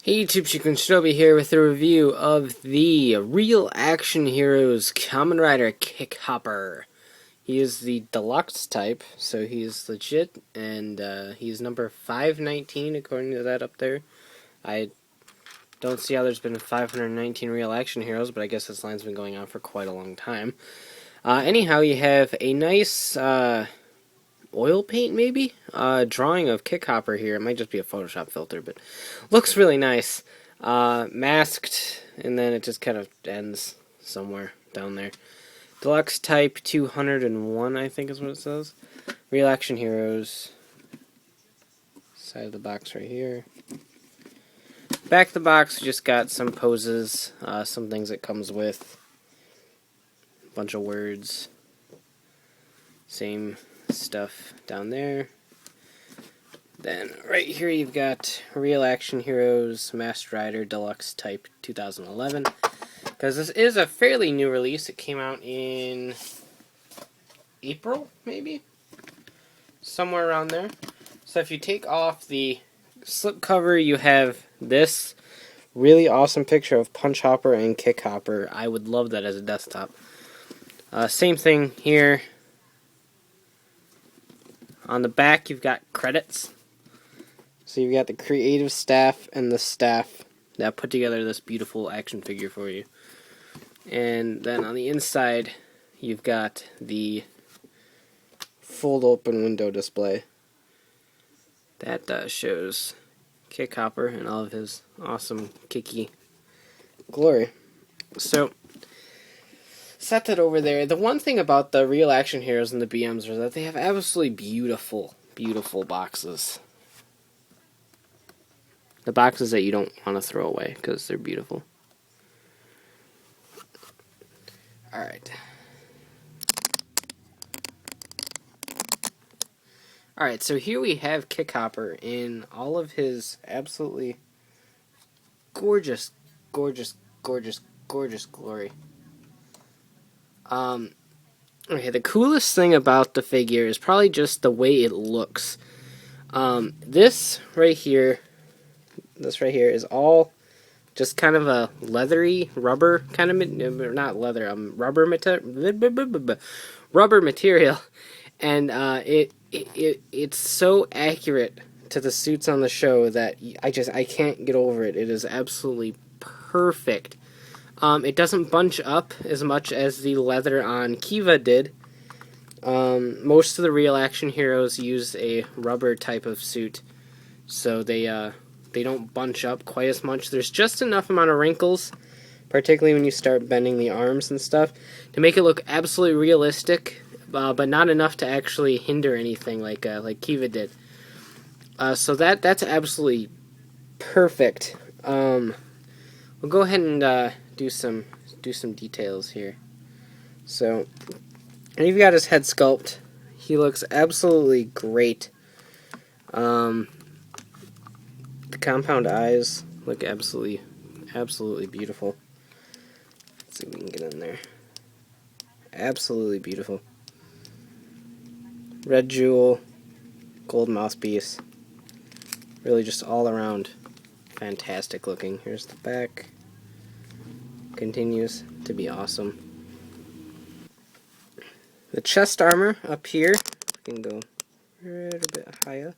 Hey YouTube, Shinobi here with a review of the Real Action Heroes Kamen Rider KickHopper. He is the deluxe type, so he's legit, and he's number 519 according to that up there. I don't see how there's been 519 Real Action Heroes, but I guess this line's been going on for quite a long time. Anyhow, you have a nice oil paint, maybe? Drawing of KickHopper here. It might just be a Photoshop filter, but looks really nice. Masked, and then it just kind of ends somewhere down there. Deluxe type 201, I think is what it says. Real Action Heroes. Side of the box right here. Back of the box, we just got some poses, some things it comes with. A bunch of words. Same stuff down there. Then right here you've got Real Action Heroes Masked Rider Deluxe Type 2011. Because this is a fairly new release. It came out in April, maybe? Somewhere around there. So if you take off the slipcover, you have this really awesome picture of Punch Hopper and KickHopper. I would love that as a desktop. Same thing here. On the back, you've got credits. So you've got the creative staff and the staff that put together this beautiful action figure for you. And then on the inside, you've got the fold open window display. That shows KickHopper and all of his awesome kicky glory. So, set that over there. The one thing about the Real Action Heroes and the BMs is that they have absolutely beautiful, beautiful boxes. The boxes that you don't want to throw away because they're beautiful. Alright. Alright, so here we have KickHopper in all of his absolutely gorgeous, gorgeous, gorgeous, gorgeous glory. Okay, the coolest thing about the figure is probably just the way it looks. This right here is all just kind of a leathery rubber kind of, not leather, rubber material, and it's so accurate to the suits on the show that I can't get over it. It is absolutely perfect. It doesn't bunch up as much as the leather on Kiva did. Most of the Real Action Heroes use a rubber type of suit, so they don't bunch up quite as much. There's just enough amount of wrinkles, particularly when you start bending the arms and stuff, to make it look absolutely realistic, but not enough to actually hinder anything like Kiva did. So that's absolutely perfect. We'll go ahead and do some details here. So, and you've got his head sculpt. He looks absolutely great. The compound eyes look absolutely beautiful. Let's see if we can get in there. Absolutely beautiful. Red jewel, gold mouthpiece. Really just all around fantastic looking. Here's the back. Continues to be awesome. The chest armor up here, we can go a little bit higher.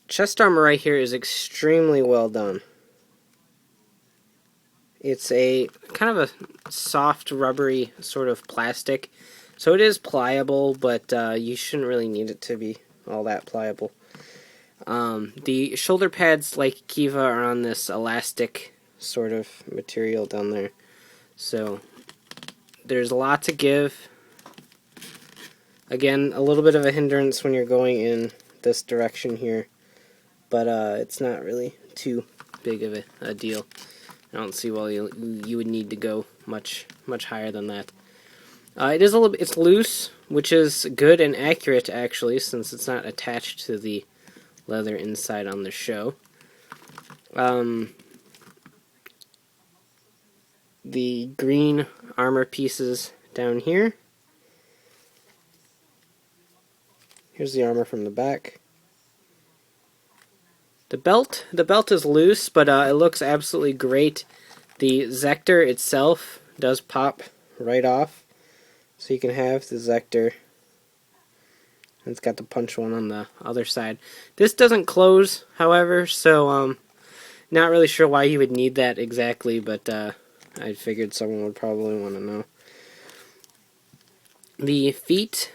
Chest armor right here is extremely well done. It's a kind of a soft, rubbery sort of plastic, so it is pliable, but you shouldn't really need it to be all that pliable. The shoulder pads, like Kiva, are on this elastic sort of material down there, so there's a lot to give. Again, a little bit of a hindrance when you're going in this direction here, but it's not really too big of a deal. I don't see why you would need to go much higher than that. It's loose, which is good and accurate actually, since it's not attached to the leather inside on the show. The green armor pieces down here. Here's the armor from the back. The belt is loose, but it looks absolutely great. The Zector itself does pop right off, so you can have the Zector. It's got the punch one on the other side. This doesn't close, however, so not really sure why you would need that exactly, but I figured someone would probably want to know. The feet,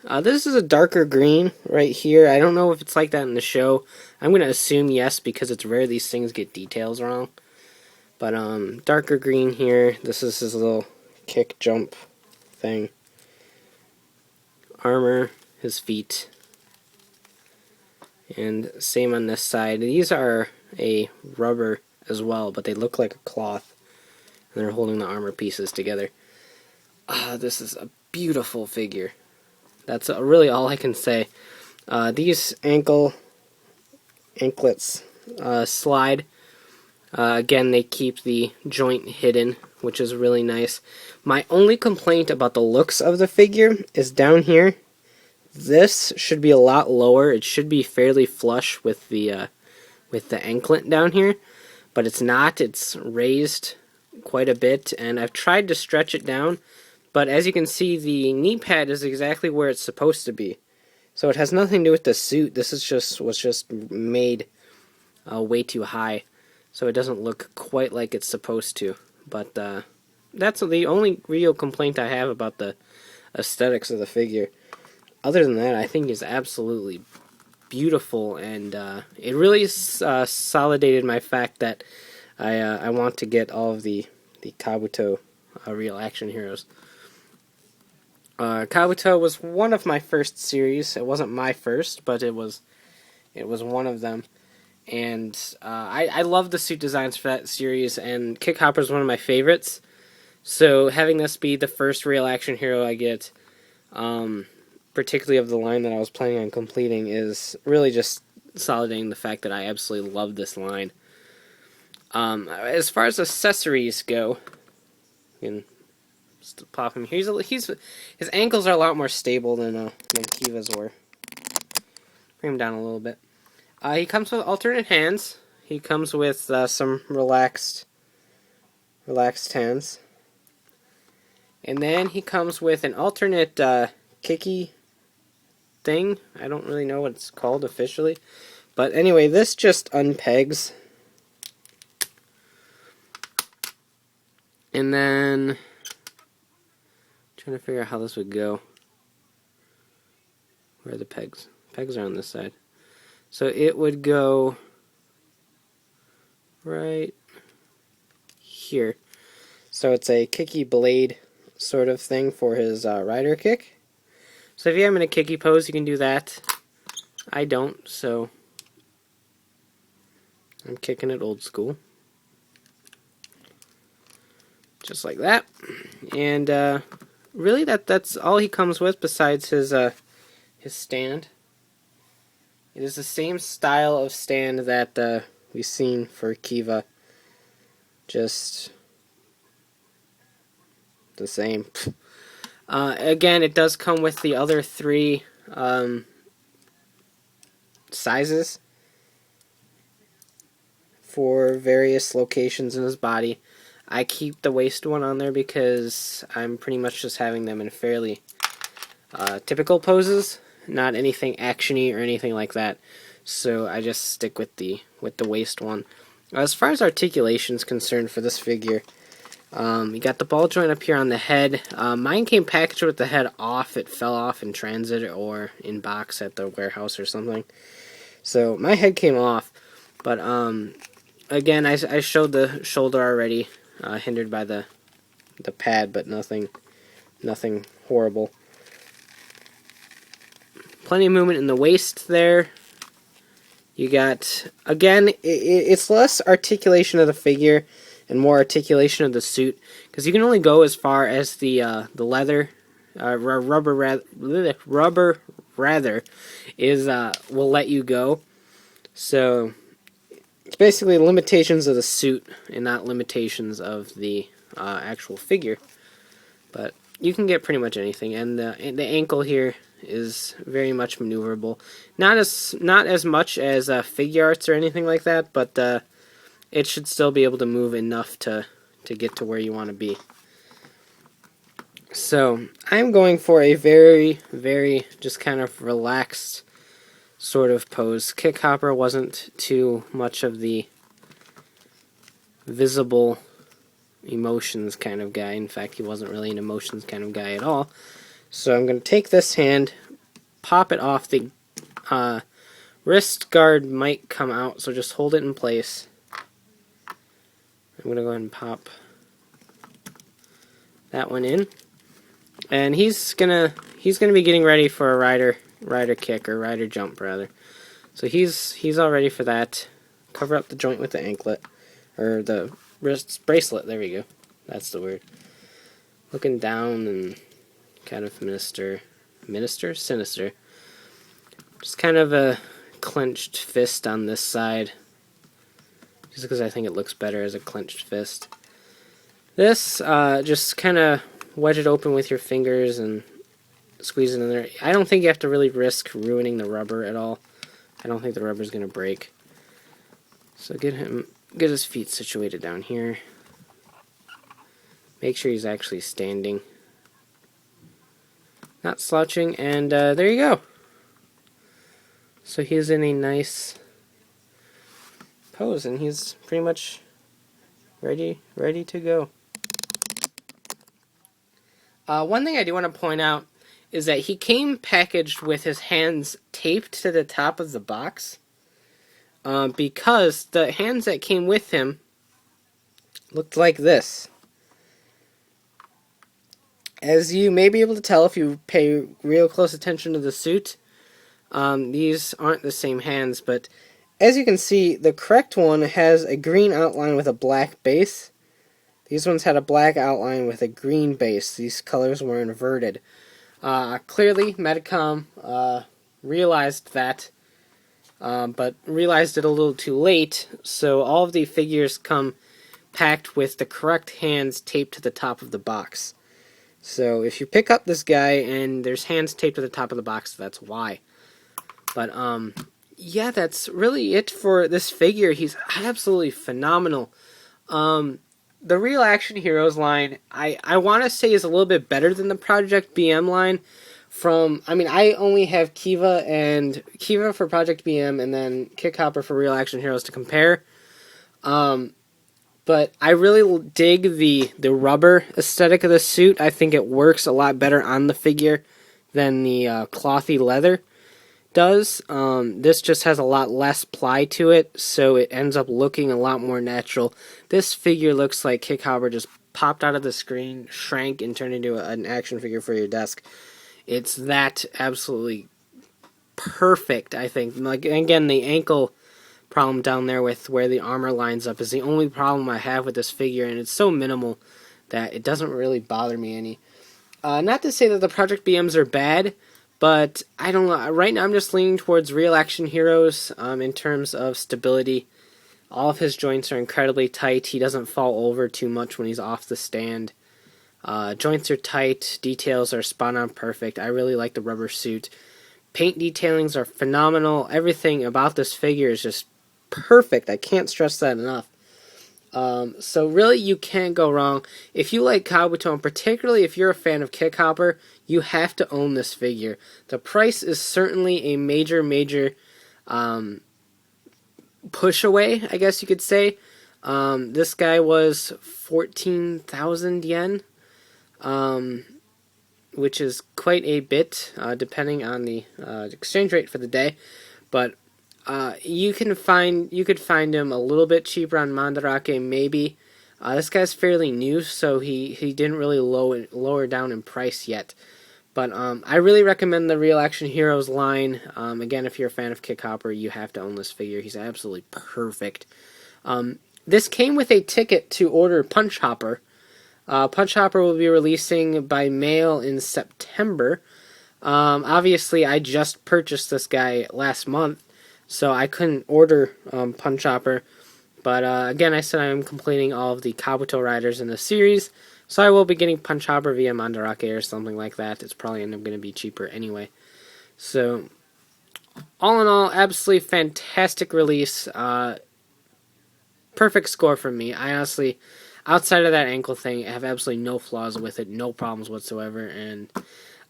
this is a darker green right here. I don't know if it's like that in the show. I'm going to assume yes, because it's rare these things get details wrong. But darker green here. This is his little kick jump thing. Armor, his feet. And same on this side. These are a rubber as well, but they look like a cloth. And they're holding the armor pieces together. This is a beautiful figure. That's really all I can say. These anklets slide. Again, they keep the joint hidden, which is really nice. My only complaint about the looks of the figure is down here. This should be a lot lower. It should be fairly flush with the anklet down here, but it's not. It's raised quite a bit, and I've tried to stretch it down, but as you can see, the knee pad is exactly where it's supposed to be. So it has nothing to do with the suit. This is was just made way too high, so it doesn't look quite like it's supposed to. But that's the only real complaint I have about the aesthetics of the figure. Other than that, I think it's absolutely beautiful, and it really solidated my fact that I want to get all of the Kabuto real action heroes. Kabuto was one of my first series. It wasn't my first, but it was one of them. And I love the suit designs for that series, and KickHopper is one of my favorites. So having this be the first real action hero I get, particularly of the line that I was planning on completing, is really just solidating the fact that I absolutely love this line. As far as accessories go, you can just pop him here. His ankles are a lot more stable than Kiva's were. Bring him down a little bit. He comes with alternate hands. He comes with some relaxed hands. And then he comes with an alternate kicky thing. I don't really know what it's called officially. But anyway, this just unpegs. And then, trying to figure out how this would go. Where are the pegs? Pegs are on this side. So it would go right here. So it's a kicky blade sort of thing for his rider kick. So if you have him in a kicky pose, you can do that. I don't, so I'm kicking it old school. Just like that. And really that's all he comes with besides his stand. It is the same style of stand that we've seen for Kiva. Just the same. Again, it does come with the other three sizes for various locations in his body. I keep the waist one on there because I'm pretty much just having them in fairly typical poses, not anything actiony or anything like that. So I just stick with the waist one. As far as articulation is concerned for this figure, you got the ball joint up here on the head. Mine came packaged with the head off. It fell off in transit or in box at the warehouse or something. So my head came off. But again, I showed the shoulder already, hindered by the pad, but nothing horrible. Plenty of movement in the waist there. You got, again, it's less articulation of the figure and more articulation of the suit, because you can only go as far as the leather, rubber rather, is will let you go. So it's basically limitations of the suit and not limitations of the actual figure. But you can get pretty much anything, and the ankle here is very much maneuverable. Not as much as figure arts or anything like that, but it should still be able to move enough to get to where you want to be. So I'm going for a very, very just kind of relaxed sort of pose. KickHopper wasn't too much of the visible emotions kind of guy. In fact, he wasn't really an emotions kind of guy at all. So I'm going to take this hand, pop it off. The wrist guard might come out, so just hold it in place. I'm going to go ahead and pop that one in. And he's gonna be getting ready for a rider kick, or rider jump rather. So he's all ready for that. Cover up the joint with the anklet, or the wrist bracelet. There we go. That's the word. Looking down and kind of sinister. Just kind of a clenched fist on this side, just because I think it looks better as a clenched fist. This just kind of wedge it open with your fingers and squeeze it in there. I don't think you have to really risk ruining the rubber at all. I don't think the rubber's going to break. So get his feet situated down here. Make sure he's actually standing, not slouching, and there you go. So he's in a nice pose, and he's pretty much ready to go. One thing I do want to point out is that he came packaged with his hands taped to the top of the box, because the hands that came with him looked like this. As you may be able to tell if you pay real close attention to the suit, these aren't the same hands, but as you can see, the correct one has a green outline with a black base. These ones had a black outline with a green base. These colors were inverted. Clearly, Medicom realized that, but realized it a little too late, so all of the figures come packed with the correct hands taped to the top of the box. So if you pick up this guy and there's hands taped to the top of the box, that's why. But yeah, that's really it for this figure. He's absolutely phenomenal. The Real Action Heroes line, I want to say, is a little bit better than the Project BM line. I only have Kiva for Project BM, and then KickHopper for Real Action Heroes to compare. But I really dig the rubber aesthetic of the suit. I think it works a lot better on the figure than the clothy leather does. This just has a lot less ply to it, so it ends up looking a lot more natural. This figure looks like KickHopper just popped out of the screen, shrank, and turned into an action figure for your desk. It's that absolutely perfect, I think. Like, again, the ankle problem down there with where the armor lines up is the only problem I have with this figure, and it's so minimal that it doesn't really bother me any. Not to say that the Project BMs are bad, but I don't know. Right now I'm just leaning towards Real Action Heroes in terms of stability. All of his joints are incredibly tight. He doesn't fall over too much when he's off the stand. Joints are tight. Details are spot on perfect. I really like the rubber suit. Paint detailings are phenomenal. Everything about this figure is just perfect. I can't stress that enough. So really, you can't go wrong. If you like Kabuto, and particularly if you're a fan of KickHopper, you have to own this figure. The price is certainly a major push away, I guess you could say. This guy was 14,000 yen, which is quite a bit, depending on the exchange rate for the day. But you could find him a little bit cheaper on Mandarake, maybe. This guy's fairly new, so he didn't really lower down in price yet. But I really recommend the Real Action Heroes line. Again, if you're a fan of KickHopper, you have to own this figure. He's absolutely perfect. This came with a ticket to order Punch Hopper. Punch Hopper will be releasing by mail in September. Obviously, I just purchased this guy last month, so I couldn't order Punch Hopper. But again, I said I'm completing all of the Kabuto riders in the series, so I will be getting Punch Hopper via Mandarake or something like that. It's probably going to be cheaper anyway. So, all in all, absolutely fantastic release. Perfect score from me. I honestly, outside of that ankle thing, have absolutely no flaws with it, no problems whatsoever, and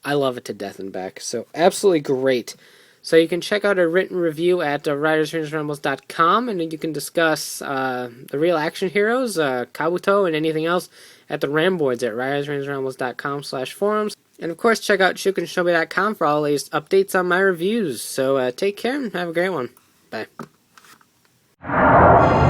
I love it to death and back. So, absolutely great. So you can check out a written review at writersrangerambles.com, and you can discuss the real action heroes, Kabuto, and anything else at the RAM boards at writersrangerambles.com/forums. And of course, check out shukinshobi.com for all the latest updates on my reviews. So take care and have a great one. Bye.